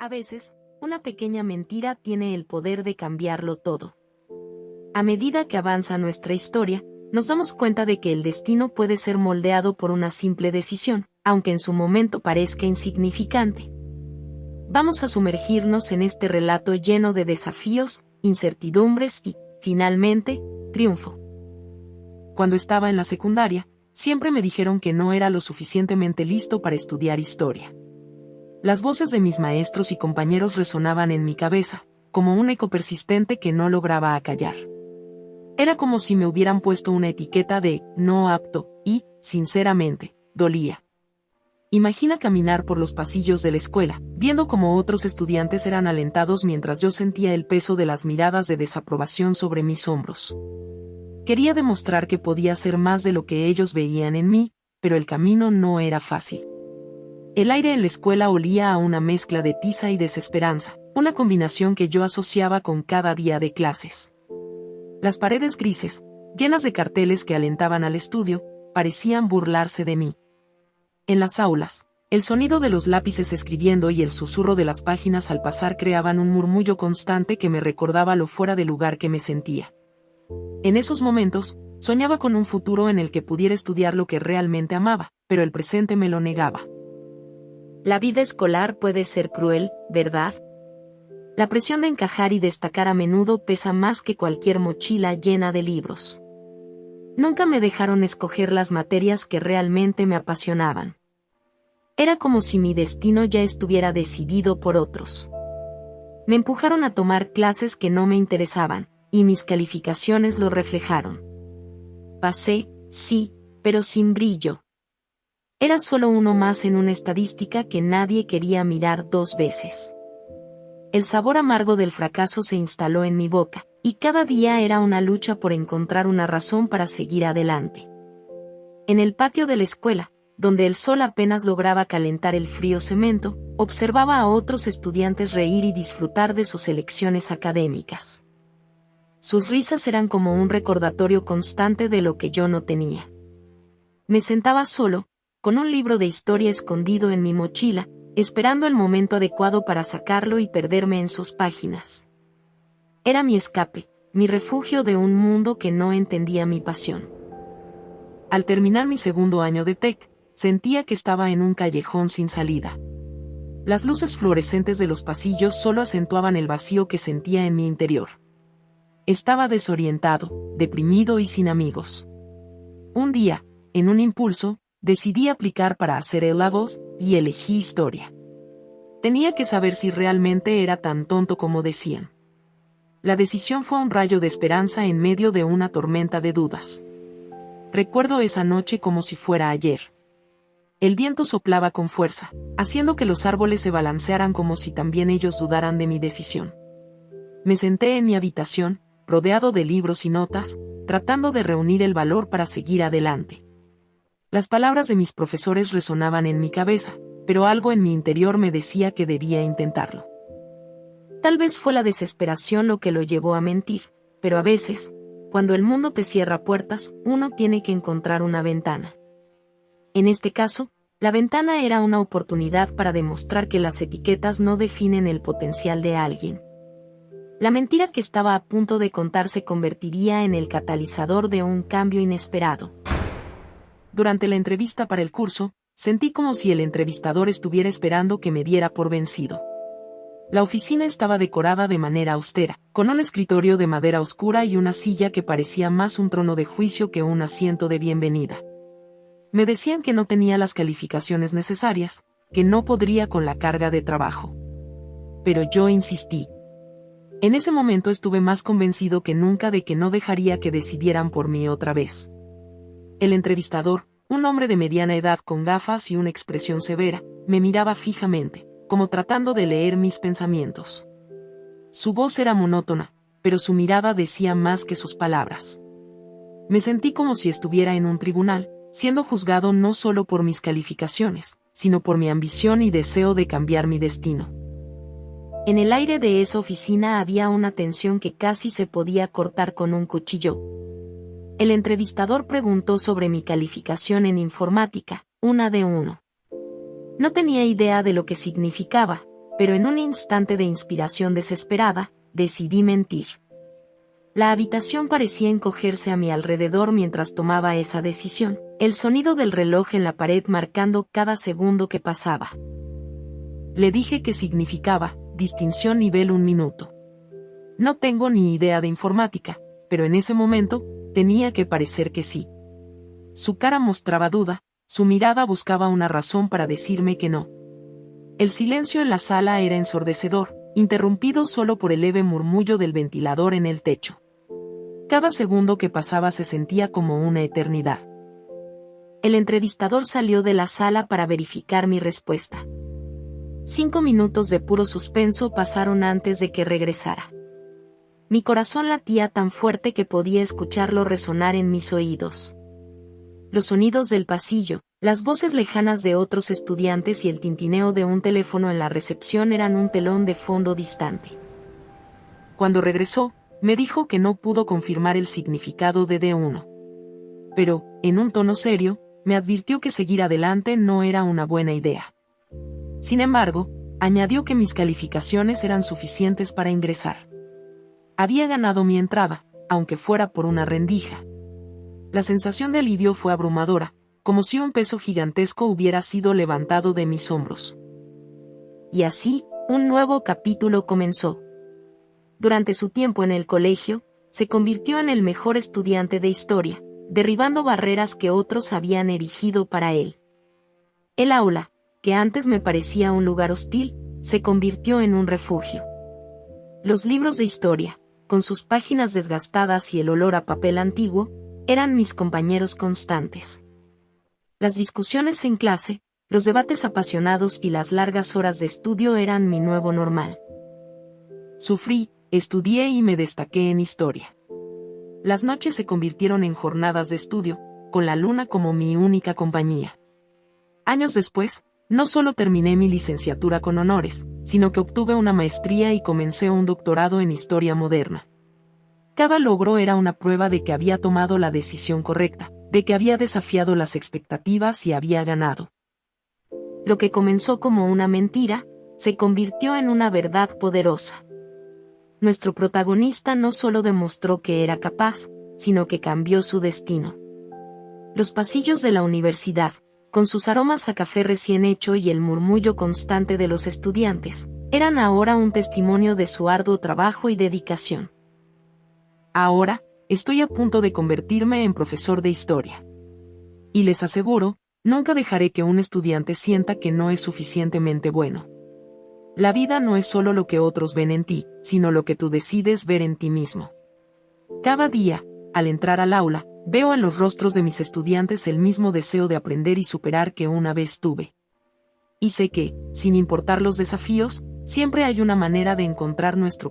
A veces, una pequeña mentira tiene el poder de cambiarlo todo. A medida que avanza nuestra historia, nos damos cuenta de que el destino puede ser moldeado por una simple decisión, aunque en su momento parezca insignificante. Vamos a sumergirnos en este relato lleno de desafíos, incertidumbres y, finalmente, triunfo. Cuando estaba en la secundaria, siempre me dijeron que no era lo suficientemente listo para estudiar historia. Las voces de mis maestros y compañeros resonaban en mi cabeza, como un eco persistente que no lograba acallar. Era como si me hubieran puesto una etiqueta de no apto y, sinceramente, dolía. Imagina caminar por los pasillos de la escuela, viendo cómo otros estudiantes eran alentados mientras yo sentía el peso de las miradas de desaprobación sobre mis hombros. Quería demostrar que podía ser más de lo que ellos veían en mí, pero el camino no era fácil. El aire en la escuela olía a una mezcla de tiza y desesperanza, una combinación que yo asociaba con cada día de clases. Las paredes grises, llenas de carteles que alentaban al estudio, parecían burlarse de mí. En las aulas, el sonido de los lápices escribiendo y el susurro de las páginas al pasar creaban un murmullo constante que me recordaba lo fuera de lugar que me sentía. En esos momentos, soñaba con un futuro en el que pudiera estudiar lo que realmente amaba, pero el presente me lo negaba. La vida escolar puede ser cruel, ¿verdad? La presión de encajar y destacar a menudo pesa más que cualquier mochila llena de libros. Nunca me dejaron escoger las materias que realmente me apasionaban. Era como si mi destino ya estuviera decidido por otros. Me empujaron a tomar clases que no me interesaban, y mis calificaciones lo reflejaron. Pasé, sí, pero sin brillo. Era solo uno más en una estadística que nadie quería mirar dos veces. El sabor amargo del fracaso se instaló en mi boca, y cada día era una lucha por encontrar una razón para seguir adelante. En el patio de la escuela, donde el sol apenas lograba calentar el frío cemento, observaba a otros estudiantes reír y disfrutar de sus elecciones académicas. Sus risas eran como un recordatorio constante de lo que yo no tenía. Me sentaba solo, con un libro de historia escondido en mi mochila, esperando el momento adecuado para sacarlo y perderme en sus páginas. Era mi escape, mi refugio de un mundo que no entendía mi pasión. Al terminar mi segundo año de TEC, sentía que estaba en un callejón sin salida. Las luces fluorescentes de los pasillos solo acentuaban el vacío que sentía en mi interior. Estaba desorientado, deprimido y sin amigos. Un día, en un impulso, decidí aplicar para hacer A-Levels y elegí historia. Tenía que saber si realmente era tan tonto como decían. La decisión fue un rayo de esperanza en medio de una tormenta de dudas. Recuerdo esa noche como si fuera ayer. El viento soplaba con fuerza, haciendo que los árboles se balancearan como si también ellos dudaran de mi decisión. Me senté en mi habitación, rodeado de libros y notas, tratando de reunir el valor para seguir adelante. Las palabras de mis profesores resonaban en mi cabeza, pero algo en mi interior me decía que debía intentarlo. Tal vez fue la desesperación lo que lo llevó a mentir, pero a veces, cuando el mundo te cierra puertas, uno tiene que encontrar una ventana. En este caso, la ventana era una oportunidad para demostrar que las etiquetas no definen el potencial de alguien. La mentira que estaba a punto de contar se convertiría en el catalizador de un cambio inesperado. Durante la entrevista para el curso, sentí como si el entrevistador estuviera esperando que me diera por vencido. La oficina estaba decorada de manera austera, con un escritorio de madera oscura y una silla que parecía más un trono de juicio que un asiento de bienvenida. Me decían que no tenía las calificaciones necesarias, que no podría con la carga de trabajo. Pero yo insistí. En ese momento estuve más convencido que nunca de que no dejaría que decidieran por mí otra vez. El entrevistador, un hombre de mediana edad con gafas y una expresión severa, me miraba fijamente, como tratando de leer mis pensamientos. Su voz era monótona, pero su mirada decía más que sus palabras. Me sentí como si estuviera en un tribunal, siendo juzgado no solo por mis calificaciones, sino por mi ambición y deseo de cambiar mi destino. En el aire de esa oficina había una tensión que casi se podía cortar con un cuchillo. El entrevistador preguntó sobre mi calificación en informática, una de 1. No tenía idea de lo que significaba, pero en un instante de inspiración desesperada, decidí mentir. La habitación parecía encogerse a mi alrededor mientras tomaba esa decisión, el sonido del reloj en la pared marcando cada segundo que pasaba. Le dije que significaba, distinción nivel 1 minuto. No tengo ni idea de informática, pero en ese momento, tenía que parecer que sí. Su cara mostraba duda, su mirada buscaba una razón para decirme que no. El silencio en la sala era ensordecedor, interrumpido solo por el leve murmullo del ventilador en el techo. Cada segundo que pasaba se sentía como una eternidad. El entrevistador salió de la sala para verificar mi respuesta. 5 minutos de puro suspenso pasaron antes de que regresara. Mi corazón latía tan fuerte que podía escucharlo resonar en mis oídos. Los sonidos del pasillo, las voces lejanas de otros estudiantes y el tintineo de un teléfono en la recepción eran un telón de fondo distante. Cuando regresó, me dijo que no pudo confirmar el significado de D1. Pero, en un tono serio, me advirtió que seguir adelante no era una buena idea. Sin embargo, añadió que mis calificaciones eran suficientes para ingresar. Había ganado mi entrada, aunque fuera por una rendija. La sensación de alivio fue abrumadora, como si un peso gigantesco hubiera sido levantado de mis hombros. Y así, un nuevo capítulo comenzó. Durante su tiempo en el colegio, se convirtió en el mejor estudiante de historia, derribando barreras que otros habían erigido para él. El aula, que antes me parecía un lugar hostil, se convirtió en un refugio. Los libros de historia, con sus páginas desgastadas y el olor a papel antiguo, eran mis compañeros constantes. Las discusiones en clase, los debates apasionados y las largas horas de estudio eran mi nuevo normal. Sufrí, estudié y me destaqué en historia. Las noches se convirtieron en jornadas de estudio, con la luna como mi única compañía. Años después, no solo terminé mi licenciatura con honores, sino que obtuve una maestría y comencé un doctorado en historia moderna. Cada logro era una prueba de que había tomado la decisión correcta, de que había desafiado las expectativas y había ganado. Lo que comenzó como una mentira, se convirtió en una verdad poderosa. Nuestro protagonista no solo demostró que era capaz, sino que cambió su destino. Los pasillos de la universidad, con sus aromas a café recién hecho y el murmullo constante de los estudiantes, eran ahora un testimonio de su arduo trabajo y dedicación. Ahora, estoy a punto de convertirme en profesor de historia. Y les aseguro, nunca dejaré que un estudiante sienta que no es suficientemente bueno. La vida no es solo lo que otros ven en ti, sino lo que tú decides ver en ti mismo. Cada día, al entrar al aula, veo en los rostros de mis estudiantes el mismo deseo de aprender y superar que una vez tuve. Y sé que, sin importar los desafíos, siempre hay una manera de encontrar nuestro